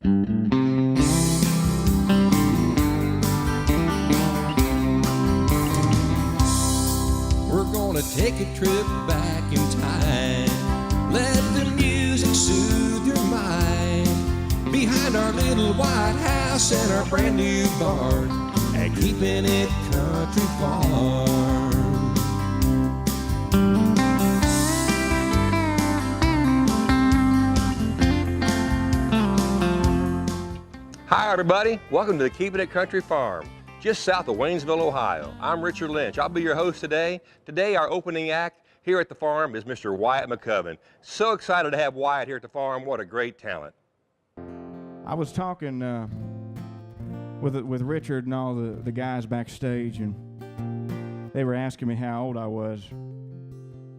We're gonna take a trip back in time. Let the music soothe your mind. Behind our little white house and our brand new barn, and keeping it country farm. Hi everybody, welcome to the Keeping It Country Farm, just south of Waynesville, Ohio. I'm Richard Lynch. I'll be your host today. Today our opening act here at the farm is Mr. Wyatt McCubbin. So excited to have Wyatt here at the farm. What a great talent. I was talking with Richard and all the guys backstage, and they were asking me how old I was,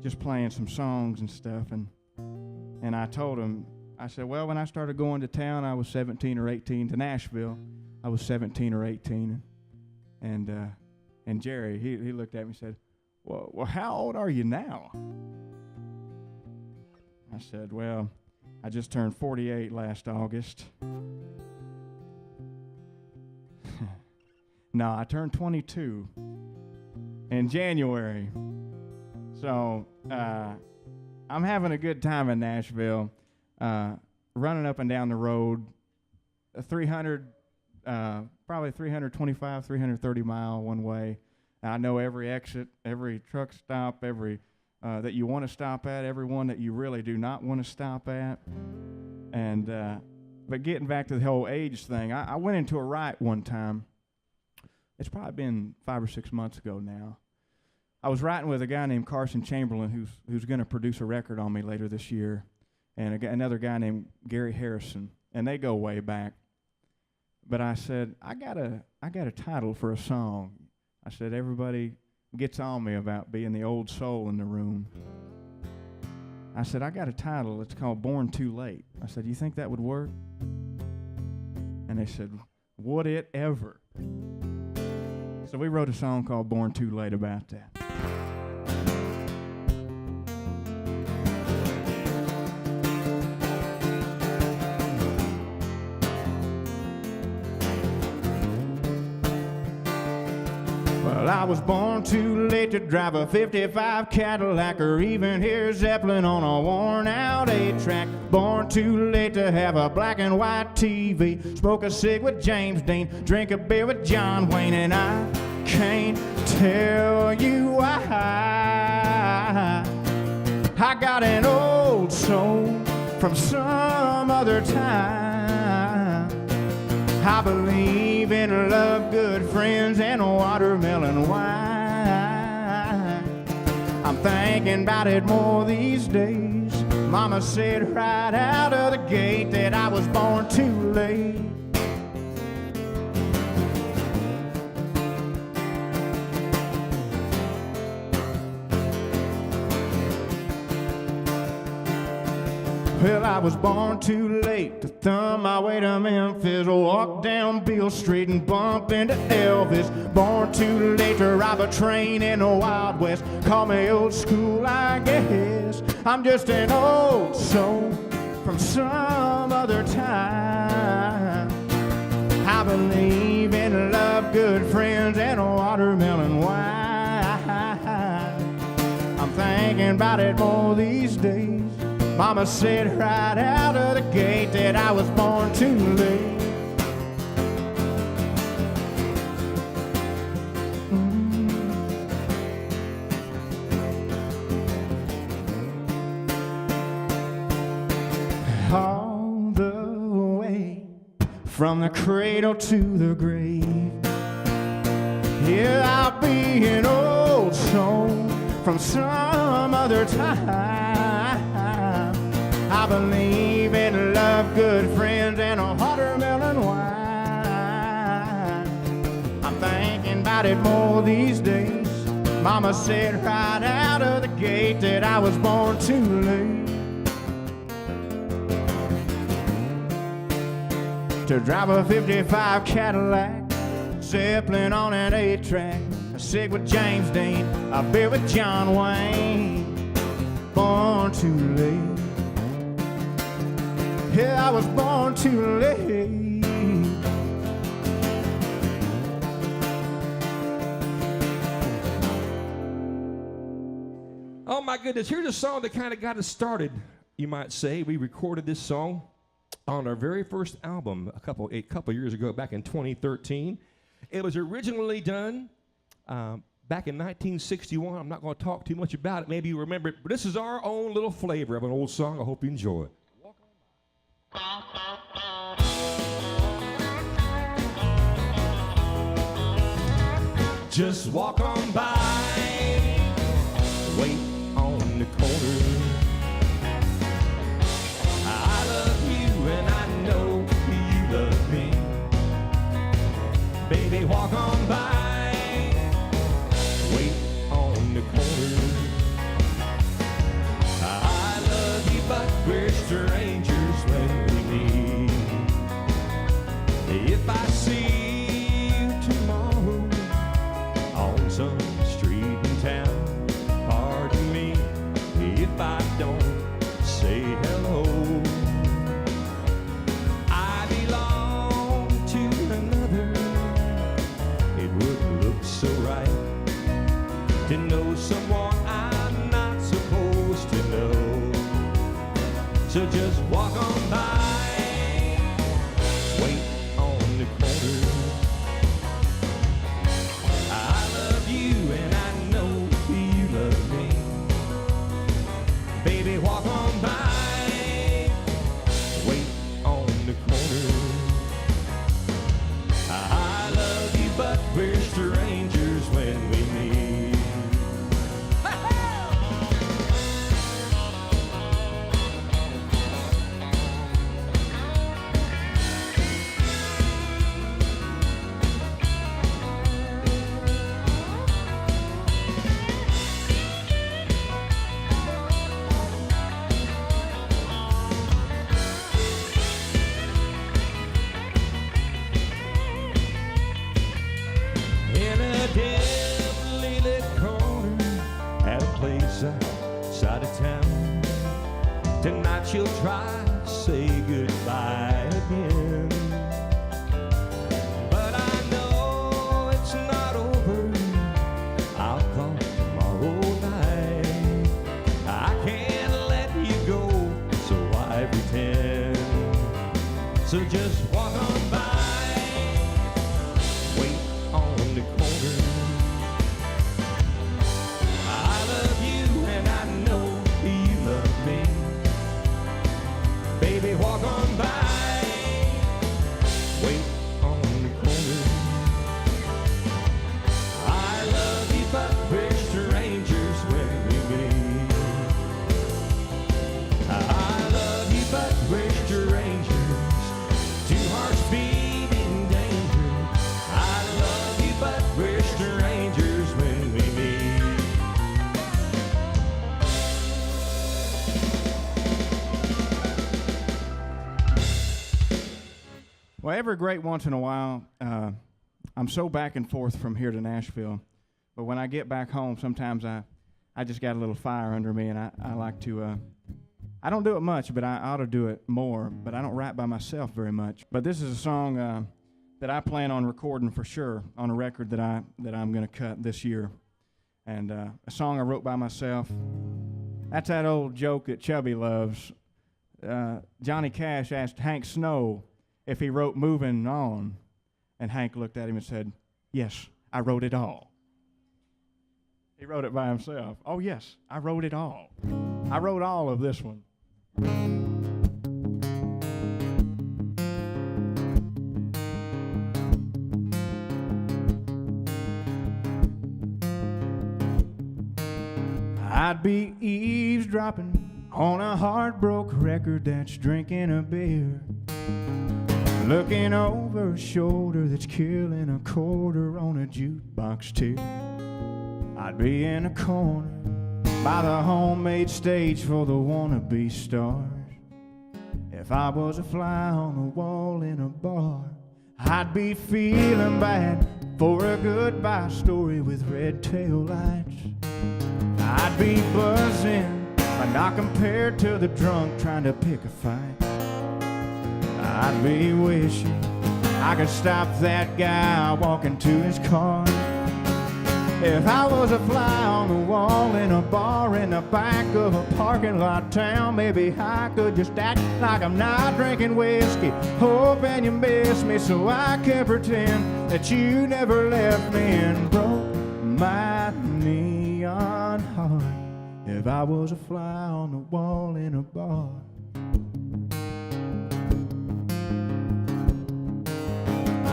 just playing some songs and stuff, and I told them, I said, well, when I started going to town, I was 17 or 18. To Nashville, I was 17 or 18. And Jerry, he looked at me and said, well, how old are you now? I said, well, I just turned 48 last August. No, I turned 22 in January. So I'm having a good time in Nashville. Running up and down the road, 300, probably 325, 330 mile one way. I know every exit, every truck stop, every that you want to stop at, every one that you really do not want to stop at. And but getting back to the whole age thing, I went into a write one time. It's probably been 5 or 6 months ago now. I was writing with a guy named Carson Chamberlain who's going to produce a record on me later this year. And another guy named Gary Harrison, and they go way back. But I said, I got a title for a song. I said, everybody gets on me about being the old soul in the room. I said, I got a title. It's called Born Too Late. I said, you think that would work? And they said, would it ever? So we wrote a song called Born Too Late about that. Well, I was born too late to drive a 55 Cadillac or even hear Zeppelin on a worn-out 8-track. Born too late to have a black and white TV, smoke a cig with James Dean, drink a beer with John Wayne, and I can't tell you why. I got an old soul from some other time. I believe in love, good friends, and watermelon wine. I'm thinking about it more these days. Mama said right out of the gate that I was born too late. Well, I was born too late to thumb my way to Memphis, walk down Beale Street and bump into Elvis. Born too late to rob a train in the Wild West. Call me old school, I guess. I'm just an old soul from some other time. I believe in love, good friends, and watermelon wine. I'm thinking about it more these days. Mama said right out of the gate that I was born too late. All the way from the cradle to the grave. Yeah, I'll be an old soul from some other time. I believe in love, good friends, and a watermelon wine. I'm thinking about it more these days. Mama said right out of the gate that I was born too late to drive a 55 Cadillac, Zeppelin on an 8-track, a cig with James Dean, a beer with John Wayne. Born too late. Yeah, I was born too late. Oh my goodness, here's a song that kind of got us started, you might say. We recorded this song on our very first album a couple years ago, back in 2013. It was originally done back in 1961. I'm not going to talk too much about it. Maybe you remember it, but this is our own little flavor of an old song. I hope you enjoy it. Just walk on by, wait on the corner. I love you and I know you love me. Baby, walk on by, wait on the corner. I love you, but we're strangers when we meet. If I see you tomorrow on some street in town, pardon me if I don't say hello. I belong to another. It would look so right to know someone I'm not supposed to know. So just walk on by, wait on the corner. I love you and I know you love me. Baby, walk on by, wait on the corner. I love you, but we're strangers when we meet. In a dimly lit corner at a place outside of town, tonight she'll try to say goodbye again. But I know it's not over. I'll call tomorrow night. I can't let you go, so I pretend. So just walk on by, wait on the corner. I love you and I know you love me. Baby, walk on by, wait on the corner. I love you, but we're strangers when we meet. I love you, but we're strangers. Two hearts beat in danger. I love you, but we're strangers when we meet. Well, every great once in a while, I'm so back and forth from here to Nashville. But when I get back home, sometimes I just got a little fire under me, and I like to, I don't do it much, but I ought to do it more. But I don't write by myself very much. But this is a song that I plan on recording for sure on a record that I'm going to cut this year. And a song I wrote by myself. That's that old joke that Chubby loves. Johnny Cash asked Hank Snow if he wrote Moving On. And Hank looked at him and said, "Yes, I wrote it all." He wrote it by himself. Oh, yes, I wrote it all. I wrote all of this one. I'd be eavesdropping on a heartbroken record that's drinking a beer, looking over a shoulder that's killing a quarter on a jukebox too. I'd be in a corner by the homemade stage for the wannabe stars. If I was a fly on the wall in a bar, I'd be feeling bad for a goodbye story with red tail lights. I'd be buzzing, but not compared to the drunk trying to pick a fight. I'd be wishing I could stop that guy walking to his car. If I was a fly on the wall in a bar in the back of a parking lot town, maybe I could just act like I'm not drinking whiskey, hoping you miss me so I can pretend that you never left me and broke my neon heart. If I was a fly on the wall in a bar.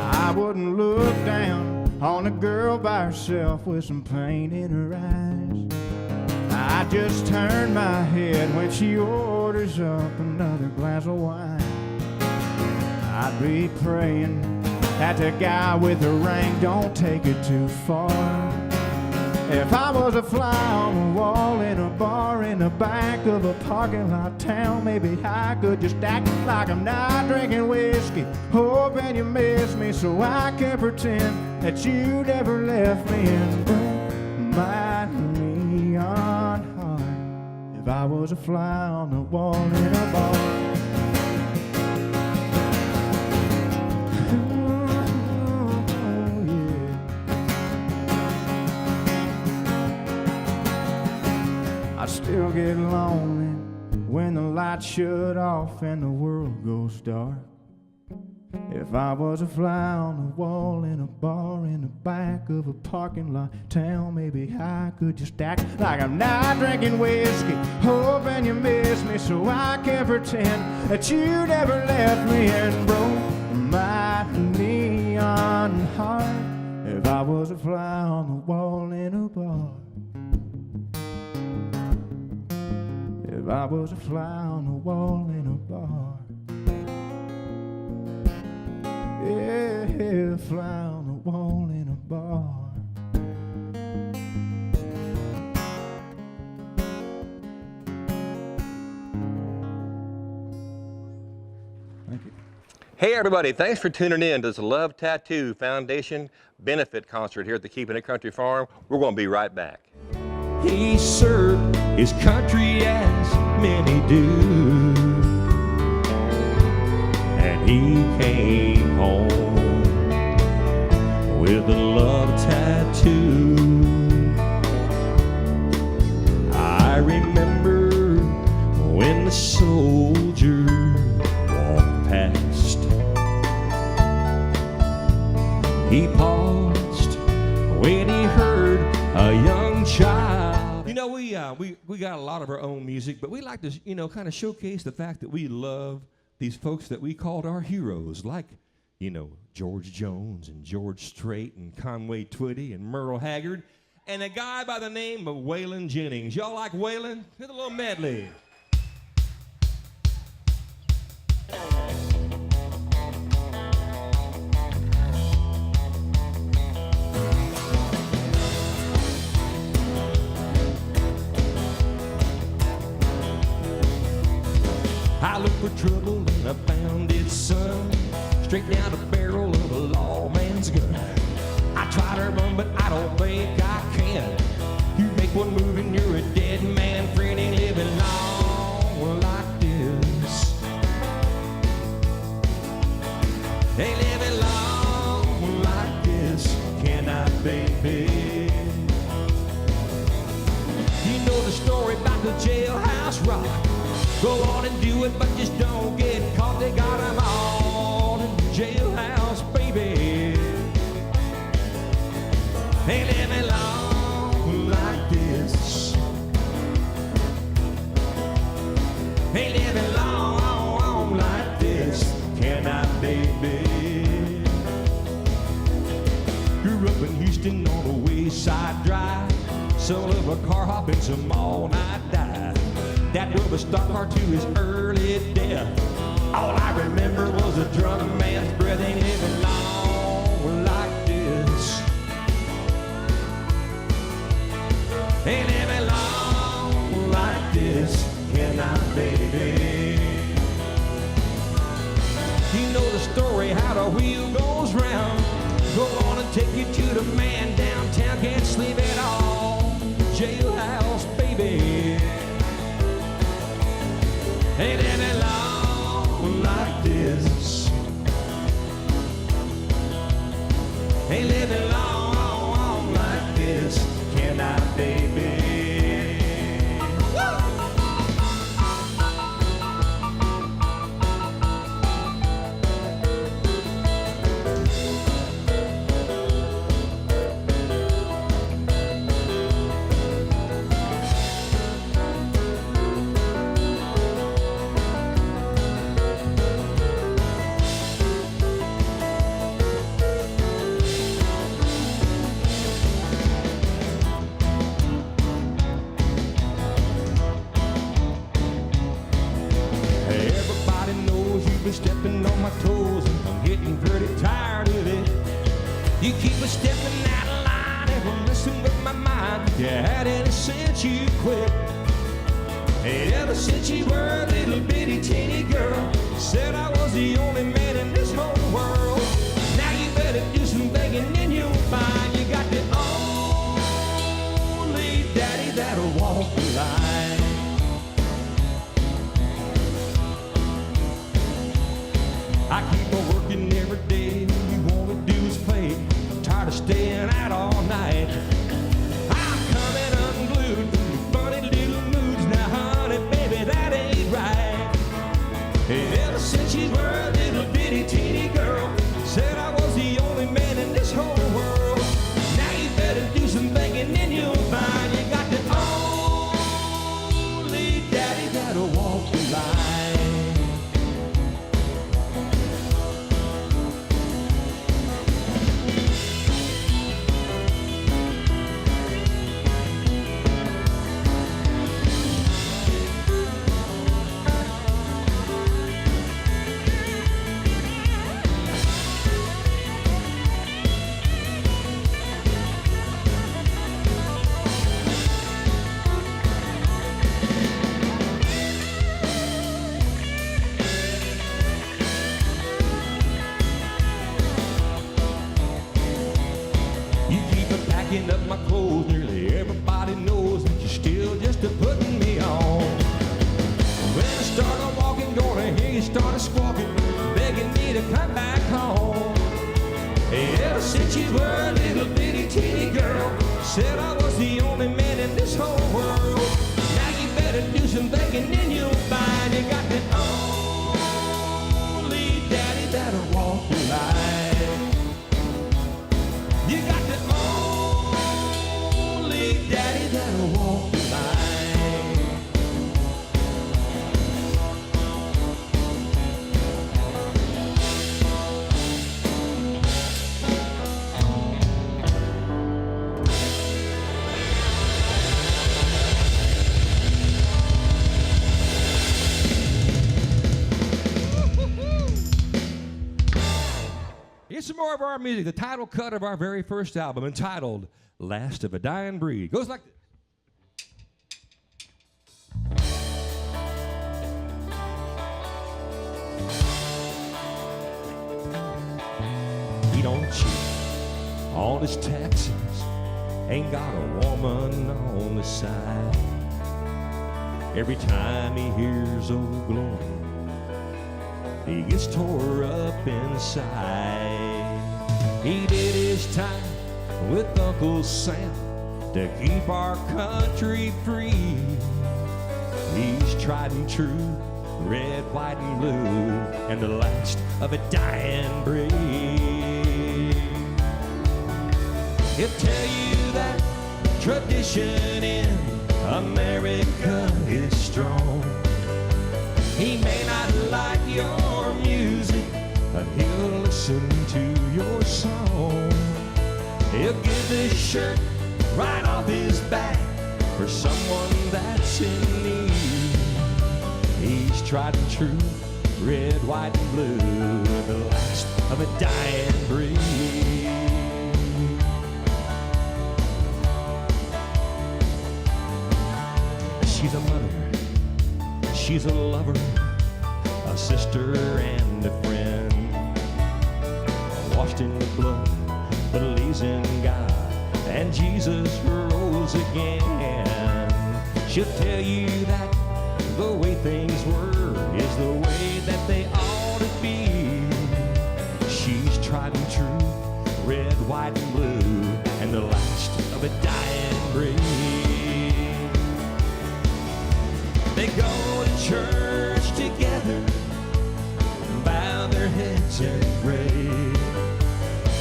I wouldn't look down on a girl by herself with some pain in her eyes. I just turn my head when she orders up another glass of wine. I'd be praying that the guy with the ring don't take it too far. If I was a fly on the wall in a bar in the back of a parking lot town, maybe I could just act like I'm not drinking whiskey, hoping you miss me so I can pretend that you never left me and broke my neon heart. If I was a fly on the wall in a bar. Still get lonely when the lights shut off and the world goes dark. If I was a fly on the wall in a bar in the back of a parking lot town, maybe I could just act like I'm not drinking whiskey, hoping you miss me so I can pretend that you never left me and broke my neon heart. If I was a fly on the wall in a bar. If I was a fly on the wall in a bar. Yeah, fly on the wall in a bar. Thank you. Hey everybody, thanks for tuning in to the Love Tattoo Foundation benefit concert here at the Keeping It Country Farm. We're going to be right back. He served his country as many do, and he came home with a love tattoo. I remember when the soldier walked past. He paused when he heard a young child. You know, we got a lot of our own music, but we like to, kind of showcase the fact that we love these folks that we called our heroes, like, George Jones and George Strait and Conway Twitty and Merle Haggard, and a guy by the name of Waylon Jennings. Y'all like Waylon? Here's a little medley. I looked for trouble and I found it, son, straight down the barrel of a lawman's gun. I try to run, but I don't think I can. You make one move and you're a dead man, friend, ain't living long like this. Ain't living long like this, can I, baby? You know the story about the Jailhouse Rock. Go on and do it, but just don't get caught. They got them all in the jailhouse, baby. Ain't living long like this. Ain't living long like this, can I, baby? Grew up in Houston on the West Side Drive, son of a car hop and some all-night dive. That drove a stock car to his early death. All I remember was a drunk man's breath. Ain't living long like this. Ain't living long like this, can I, baby? You know the story, how the wheel goes round. Go on and take you to the man downtown. Can't sleep at all, jailhouse, baby. Ain't living long like this. my toes and I'm getting pretty tired of it. You keep a stepping out of line, every messing with my mind. You had any sense you quit. Hey, ever since you were a little bitty teeny girl, said I was the only man in this whole world. Now you better do some thinking and you'll find you got the only daddy that'll walk the line. I keep on working every day, all you wanna do is play. I'm tired of staying out all night. I'm coming unglued from your funny little moods. Now honey, baby, that ain't right. And ever since you were a little bitty teeny girl, said I was the only man in this whole world. Now you better do some thinking and you'll find you got the only daddy that'll walk the line. Packing up my clothes, nearly everybody knows that you're still just a-putting me on. When I start on walking, gonna hear you start squawking, begging me to come back home. Hey, ever since you were a little bitty teeny girl, said I was the only man in this whole world. Now you better do some thinking and you'll find you got the only daddy that'll walk the line. You got the daddy that'll walk the line. Here's some more of our music, the title cut of our very first album entitled Last of a Dying Breed. Goes like this. He don't cheat on his taxes, ain't got a woman on the side. Every time he hears Old Glory, he gets tore up inside. He did his time with Uncle Sam to keep our country free. He's tried and true, red, white, and blue, and the last of a dying breed. He'll tell you that tradition in America is strong. He may not like your music, but he'll listen to your song. He'll give his shirt right off his back for someone that's in need. He's tried and true, red, white, and blue, the last of a dying breed. She's a mother, she's a lover, a sister and a friend. Washed in the blood, believes in God, and Jesus rose again. She'll tell you that the way things were is the way that they ought to be. She's tried and true, red, white, and blue, and the last of a dying breed. They go to church together, bow their heads and pray.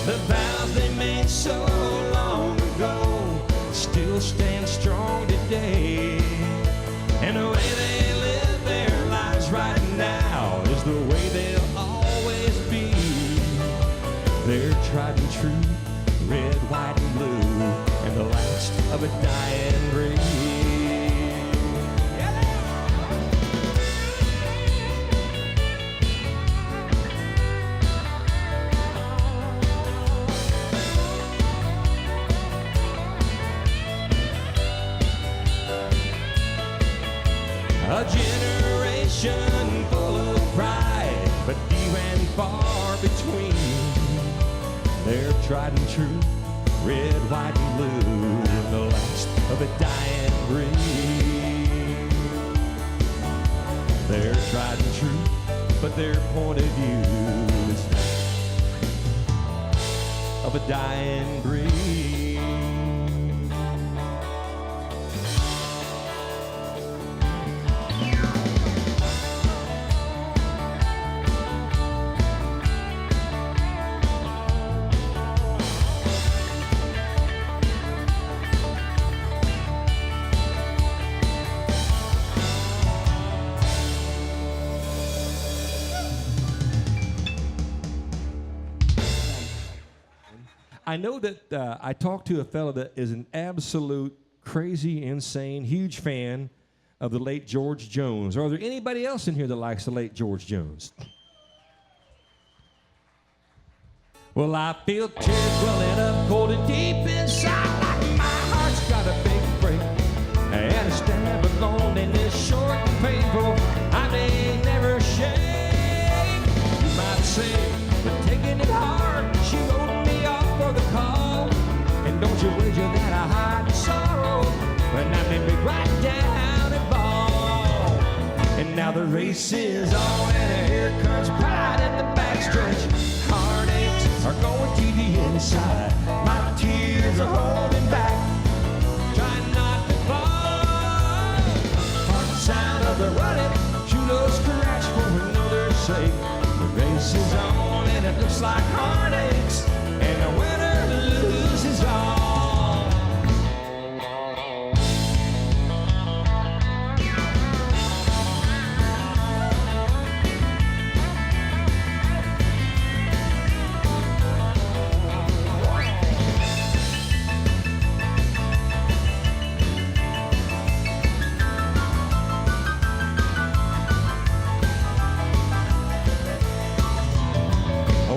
The vows they made so long ago still stand strong today. And the way they live their lives right now is the way they'll always be. They're tried and true, red, white, and blue, and the last of a dying breed. far between. They're tried and true, red, white, and blue, the last of a dying breed. They're tried and true, but their point of view is of a dying breed. I know that I talked to a fellow that is an absolute crazy, insane, huge fan of the late George Jones. Are there anybody else in here that likes the late George Jones? Well, I feel tears welling up cold and deep inside, like my heart's got a big break, and a stab of loneliness short and painful I may never shake. You might say, but taking it hard, she wrote me off for the call. And don't you wager that I hide sorrow when I may be right down and ball. And now the race is on, and here comes pride in the backstretch. Heartaches are going to the inside. My tears are holding back, trying not to fall. Heart sound of the running, shoot a scratch for another's sake. The race is on, and it looks like heartaches, and the winner loses all.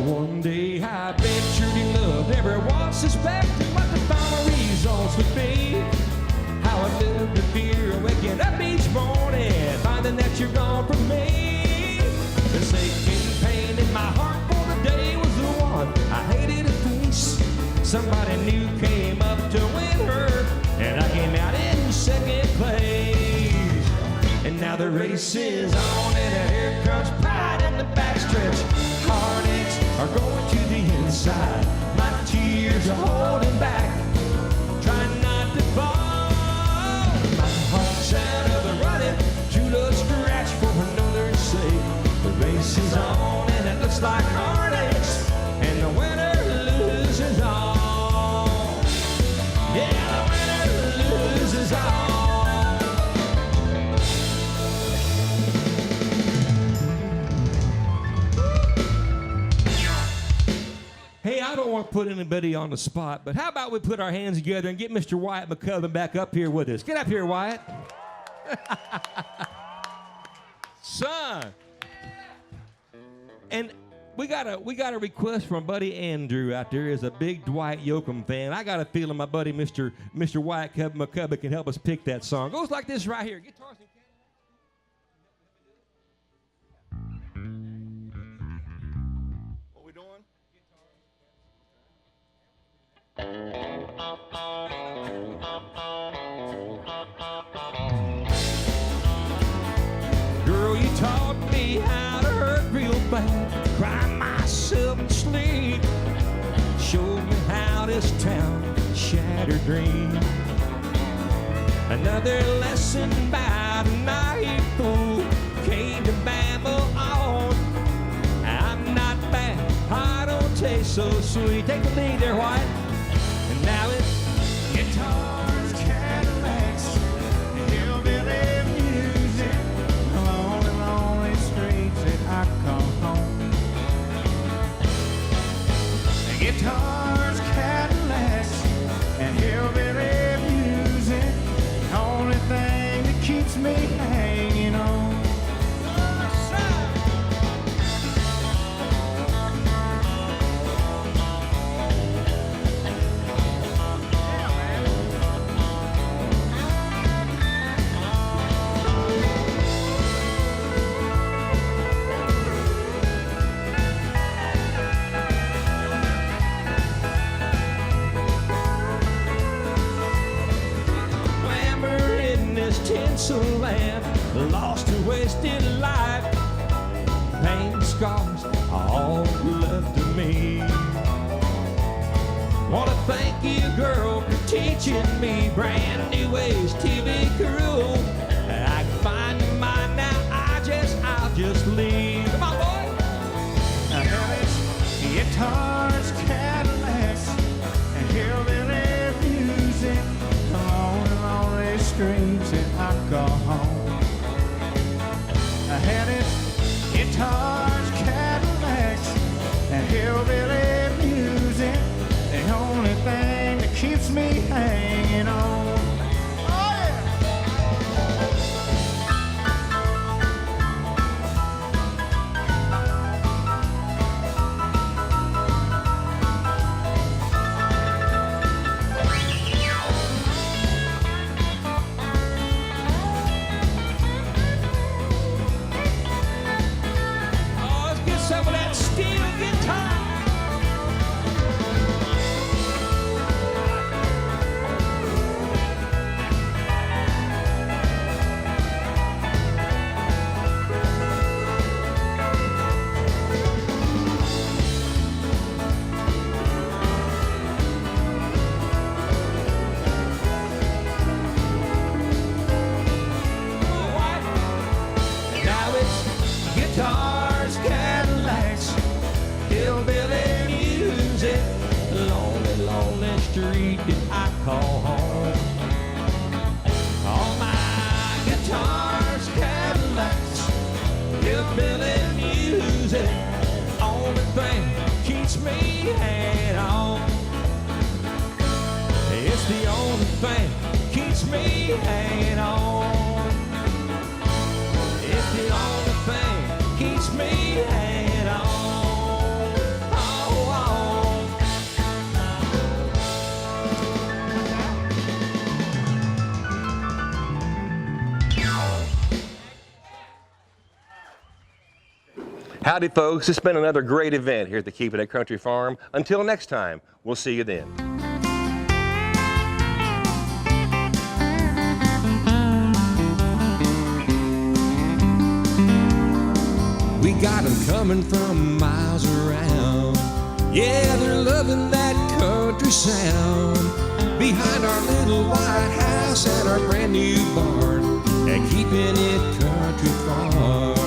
One day I ventured in love, never once suspecting what the final results would be. How I lived in fear, waking up each morning, finding that you're gone from me. The aching pain in my heart for the day was the one I hated to face. Somebody new came up to win her, and I came out in second place. And now the race is on, and here comes pride in the backstretch. Heartaches are going to the inside. My tears are holding back, trying not to fall. My heart's out of the running, shoot a scratch for another's sake. The race is on, and it looks like heartaches, and the winner loses all. Yeah, the winner loses all. Hey, I don't want to put anybody on the spot, but how about we put our hands together and get Mr. Wyatt McCubbin back up here with us. Get up here, Wyatt. Son. And we got a request from Buddy Andrew out there. Is a big Dwight Yoakam fan. I got a feeling my buddy Mr. Wyatt McCubbin can help us pick that song. It goes like this right here. Guitars and what we doing? Girl, you taught me how to hurt real bad, cry myself to sleep. Showed me how this town shattered dreams. Another lesson about a naive fool came to babble on. I'm not bad, I don't taste so sweet. Take the lead there, Wyatt. And now it's guitars, Cadillacs, hillbilly music, along the lonely streets that I come home. Guitars, Cadillacs, and hillbilly music, the only thing that keeps me hanging on. wasted life. Pain and scars are all left to me. Wanna thank you, girl, for teaching me brand new ways to be cruel. I can find mine now, I'll just leave. Come on, boy! Guitars, Cadillacs, and hillbilly music, lonely, lonely streets and alcohol. I had it, guitars, Cadillacs, and hillbilly music, the only thing that keeps me hanging on. Some of that steel guitar. Now it's guitars, Cadillacs, hillbilly music, lonely, lonely street that I call home. All my guitars, Cadillacs, hillbilly music, only thing keeps me hanging on. It's the only thing keeps me hanging on. It's the only thing keeps me hanging on. Howdy, folks. It's been another great event here at the Keeping It Country Farm. Until next time, we'll see you then. We got them coming from miles around. Yeah, they're loving that country sound. Behind our little white house and our brand new barn, and keeping it country farm.